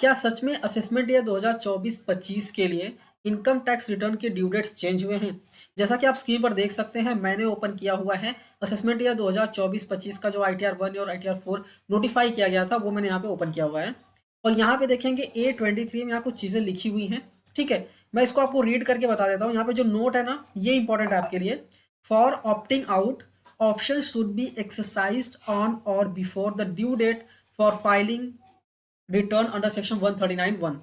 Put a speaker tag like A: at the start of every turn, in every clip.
A: क्या सच में assessment year 2024-25 के लिए इनकम टैक्स रिटर्न के ड्यू डेट्स चेंज हुए हैं? जैसा कि आप स्क्रीन पर देख सकते हैं, मैंने ओपन किया हुआ है असेसमेंट ईयर 2024-25 का जो आईटीआर 1 और आईटीआर 4 नोटिफाई किया गया था, वो मैंने यहाँ पे ओपन किया हुआ है। और यहाँ पे देखेंगे A23 में यहाँ कुछ चीज़ें लिखी हुई हैं। ठीक है, मैं इसको आपको रीड करके बता देता हूँ। यहाँ पे जो नोट है ना, ये इंपॉर्टेंट है आपके लिए। For opting out, option should be exercised on or before the due date for filing return under section 139(1).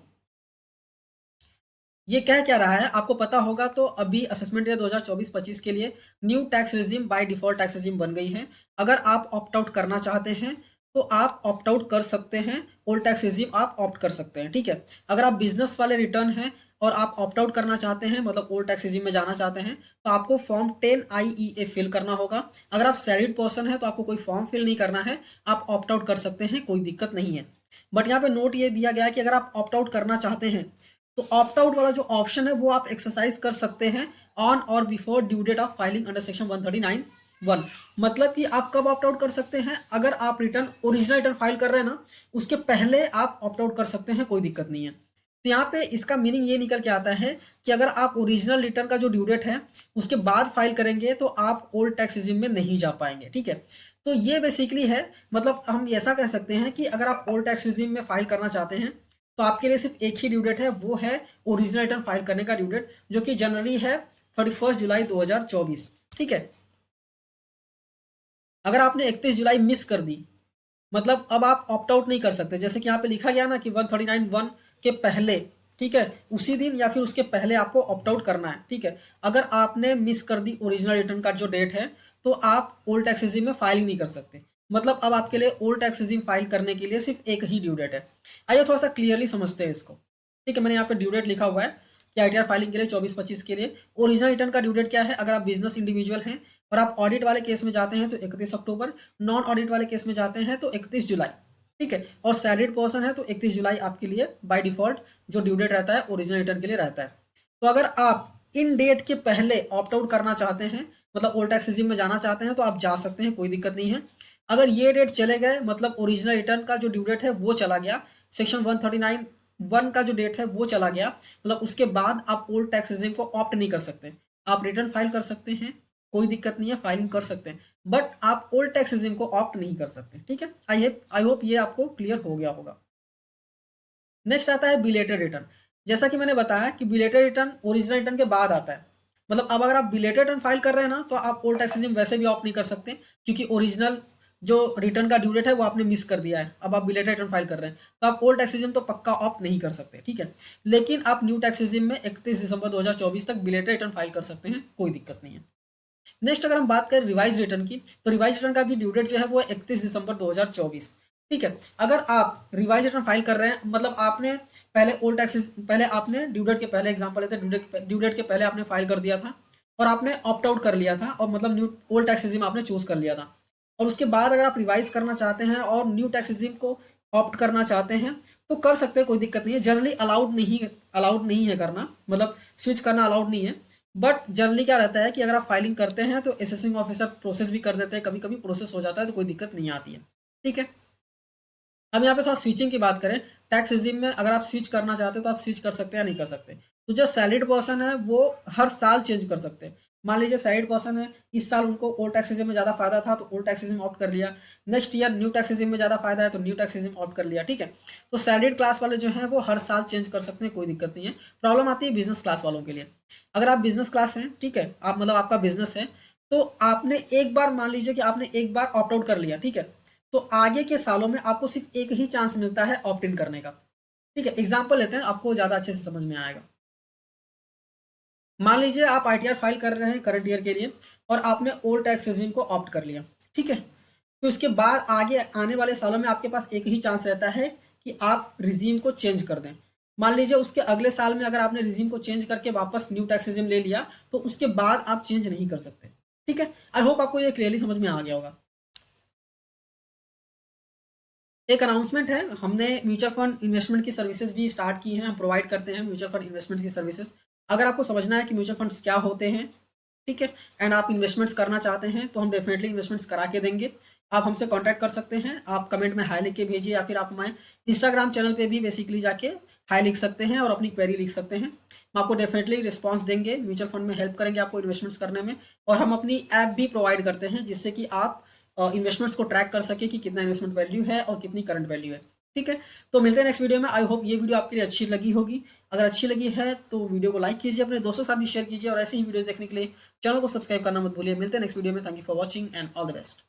A: ये कह क्या रहा है आपको पता होगा। तो अभी असेसमेंट ईयर 2024-25 के लिए new tax regime by default tax regime बन गई है। अगर आप ऑप्ट आउट करना चाहते हैं तो आप ऑप्ट आउट कर सकते हैं, ओल्ड टैक्स रिजीम आप ऑप्ट कर सकते हैं। ठीक है, अगर आप बिजनेस वाले रिटर्न हैं और आप ऑप्ट आउट करना चाहते हैं, मतलब ओल्ड टैक्स रिजीम में जाना चाहते हैं, तो आपको फॉर्म 10(IEA) फिल करना होगा। अगर आप सैलरीड पर्सन है तो आपको कोई फॉर्म फिल नहीं करना है, आप ऑप्ट आउट कर सकते हैं, कोई दिक्कत नहीं है। बट यहाँ पे नोट ये दिया गया है कि अगर आप ऑप्ट आउट करना चाहते हैं तो ऑप्ट आउट वाला जो ऑप्शन है वो आप एक्सरसाइज कर सकते हैं on or before due date of filing under section 139(1). मतलब कि आप कब ऑप्ट आउट कर सकते हैं? अगर आप रिटर्न ओरिजिनल रिटर्न फाइल कर रहे हैं ना, उसके पहले आप ऑप्ट आउट कर सकते हैं, कोई दिक्कत नहीं है। तो यहाँ पे इसका मीनिंग ये निकल के आता है कि अगर आप ओरिजिनल रिटर्न का जो ड्यू डेट है उसके बाद फाइल करेंगे तो आप ओल्ड टैक्स रिजीम में नहीं जा पाएंगे। ठीक है, तो ये बेसिकली है, मतलब हम ऐसा कह सकते हैं कि अगर आप ओल्ड टैक्स रिजीम में फाइल करना चाहते हैं तो आपके लिए सिर्फ एक ही ड्यू डेट है, वो है ओरिजिनल रिटर्न फाइल करने का ड्यू डेट, जो कि जनरली है 31 जुलाई 2024। ठीक है, अगर आपने 31 जुलाई मिस कर दी, मतलब अब आप ऑप्ट आउट नहीं कर सकते। जैसे कि यहाँ पे लिखा गया ना कि 139(1) के पहले, ठीक है, उसी दिन या फिर उसके पहले आपको ऑप्ट आउट करना है। ठीक है, अगर आपने मिस कर दी ओरिजिनल रिटर्न का जो डेट है तो आप ओल्ड टैक्स रिजीम में फाइल नहीं कर सकते। मतलब अब आपके लिए ओल्ड टैक्स रिजीम फाइल करने के लिए सिर्फ एक ही ड्यू डेट है। आइए थोड़ा सा क्लियरली समझते हैं इसको। ठीक है, मैंने यहाँ पे ड्यू डेट लिखा हुआ है कि आईटीआर फाइलिंग के लिए 24-25 के लिए ओरिजिनल रिटर्न का ड्यू डेट क्या है। अगर आप बिजनेस इंडिविजुअल हैं और आप ऑडिट वाले केस में जाते हैं तो 31 अक्टूबर, नॉन ऑडिट वाले केस में जाते हैं तो 31 जुलाई। ठीक है, और सैलरीड पर्सन है तो 31 जुलाई आपके लिए बाय डिफॉल्ट जो ड्यू डेट रहता है ओरिजिनल रिटर्न के लिए रहता है। तो अगर आप इन डेट के पहले ऑप्ट आउट करना चाहते हैं, मतलब ओल्ड टैक्स रिजीम में जाना चाहते हैं, तो आप जा सकते हैं, कोई दिक्कत नहीं है। अगर ये डेट चले गए, मतलब ओरिजिनल रिटर्न का जो ड्यू डेट है वो चला गया, सेक्शन 139(1) का जो डेट है वो चला गया, मतलब उसके बाद आप ओल्ड टैक्स रिजीम को ऑप्ट नहीं कर सकते। आप रिटर्न फाइल कर सकते हैं, कोई दिक्कत नहीं है, फाइलिंग कर सकते हैं, बट आप ओल्ड टैक्स रिजीम को ऑप्ट नहीं कर सकते। ठीक है, आई होप ये आपको क्लियर हो गया होगा। नेक्स्ट आता है बिलेटेड रिटर्न। जैसा कि मैंने बताया कि बिलेटेड रिटर्न ओरिजिनल रिटर्न के बाद आता है। मतलब अब अगर आप बिलेटेड रिटर्न फाइल कर रहे हैं ना, तो आप ओल्ड टैक्स रिजीम वैसे भी ऑप्ट नहीं कर सकते, क्योंकि ओरिजिनल जो रिटर्न का ड्यू डेट है वो आपने मिस कर दिया है। अब आप बिलेटेड रिटर्न फाइल कर रहे हैं तो आप ओल्ड टैक्स रिजीम तो पक्का ऑप्ट नहीं कर सकते। ठीक है, लेकिन आप न्यू टैक्स रिजीम में 31 दिसंबर 2024 तक बिलेटेड रिटर्न फाइल कर सकते हैं, कोई दिक्कत नहीं है। नेक्स्ट अगर हम बात करें रिवाइज रिटर्न की, तो रिवाइज रिटर्न का भी ड्यू डेट जो है वो 31 दिसंबर 2024। ठीक है, अगर आप रिवाइज रिटर्न फाइल कर रहे हैं, मतलब आपने पहले ओल्ड टैक्सेस, पहले आपने ड्यू डेट के पहले, एग्जांपल लेते हैं, ड्यू डेट के पहले आपने फाइल कर दिया था और आपने ऑप्ट आउट कर लिया था, और मतलब न्यू ओल्ड टैक्स रिजीम आपने चूज कर लिया था, और उसके बाद अगर आप रिवाइज करना चाहते हैं और न्यू टैक्स रिजीम को ऑप्ट करना चाहते हैं तो कर सकते हैं, कोई दिक्कत नहीं है। जनरली अलाउड नहीं है करना, मतलब स्विच करना अलाउड नहीं है। बट जनरली क्या रहता है कि अगर आप फाइलिंग करते हैं तो असेसिंग ऑफिसर प्रोसेस भी कर देते हैं, कभी कभी प्रोसेस हो जाता है, तो कोई दिक्कत नहीं आती है। ठीक है, अब यहाँ पे थोड़ा स्विचिंग की बात करें। टैक्स रिजीम में अगर आप स्विच करना चाहते हैं तो आप स्विच कर सकते हैं या नहीं कर सकते। तो जो सैलरीड पर्सन है वो हर साल चेंज कर सकते हैं। मान लीजिए सैलरीड पर्सन है, इस साल उनको ओल्ड टैक्स रिजीम में ज़्यादा फायदा था तो ओल्ड टैक्स रिजीम ऑप्ट कर लिया। Next year new tax regime में ज़्यादा फायदा है तो न्यू टैक्स रिजीम ऑप्ट कर लिया। ठीक है, तो सैलरीड क्लास वाले जो हैं वो हर साल चेंज कर सकते हैं, कोई दिक्कत नहीं है। प्रॉब्लम आती है बिजनेस क्लास वालों के लिए। अगर आप बिजनेस क्लास हैं, ठीक है, आप मतलब आपका बिजनेस है, तो आपने एक बार, मान लीजिए कि आपने एक बार ऑप्ट आउट कर लिया, ठीक है, तो आगे के सालों में आपको सिर्फ एक ही चांस मिलता है ऑप्ट इन करने का। ठीक है, एग्जाम्पल लेते हैं, आपको ज़्यादा अच्छे से समझ में आएगा। मान लीजिए आप आईटीआर फाइल कर रहे हैं करंट ईयर के लिए और आपने ओल्ड टैक्स रेजिम को ऑप्ट कर लिया। ठीक है, तो उसके बाद आगे आने वाले सालों में आपके पास एक ही चांस रहता है कि आप रिजीम को चेंज कर दें। मान लीजिए उसके अगले साल में अगर आपने रिजीम को चेंज करके वापस न्यू टैक्स रेजिम ले लिया तो उसके बाद आप चेंज नहीं कर सकते। ठीक है, आई होप आपको ये क्लियरली समझ में आ गया होगा। एक अनाउंसमेंट है, हमने म्यूचुअल फंड इन्वेस्टमेंट की सर्विसेज भी स्टार्ट की हैं, हम प्रोवाइड करते हैं म्यूचुअल फंड इन्वेस्टमेंट की सर्विसेज। अगर आपको समझना है कि म्यूचुअल फंड्स क्या होते हैं, ठीक है, एंड आप इन्वेस्टमेंट्स करना चाहते हैं तो हम डेफिनेटली इन्वेस्टमेंट्स करा के देंगे। आप हमसे कांटेक्ट कर सकते हैं। आप कमेंट में हाय लिख के भेजिए, या फिर आप हमारे इंस्टाग्राम चैनल पे भी बेसिकली जाके हाय लिख सकते हैं और अपनी क्वेरी लिख सकते हैं। हम आपको डेफिनेटली रिस्पॉन्स देंगे, म्यूचुअल फंड में हेल्प करेंगे आपको इन्वेस्टमेंट्स करने में। और हम अपनी ऐप भी प्रोवाइड करते हैं, जिससे कि आप इन्वेस्टमेंट्स को ट्रैक कर सके कि कितना इन्वेस्टमेंट वैल्यू है और कितनी करंट वैल्यू है। ठीक है, तो मिलते हैं नेक्स्ट वीडियो में। आई होप ये वीडियो आपके लिए अच्छी लगी होगी। अगर अच्छी लगी है तो वीडियो को लाइक कीजिए, अपने दोस्तों के साथ भी शेयर कीजिए, और ऐसे ही वीडियोस देखने के लिए चैनल को सब्सक्राइब करना मत भूलिए। मिलते हैं नेक्स्ट वीडियो में। Thank you for watching and all the best.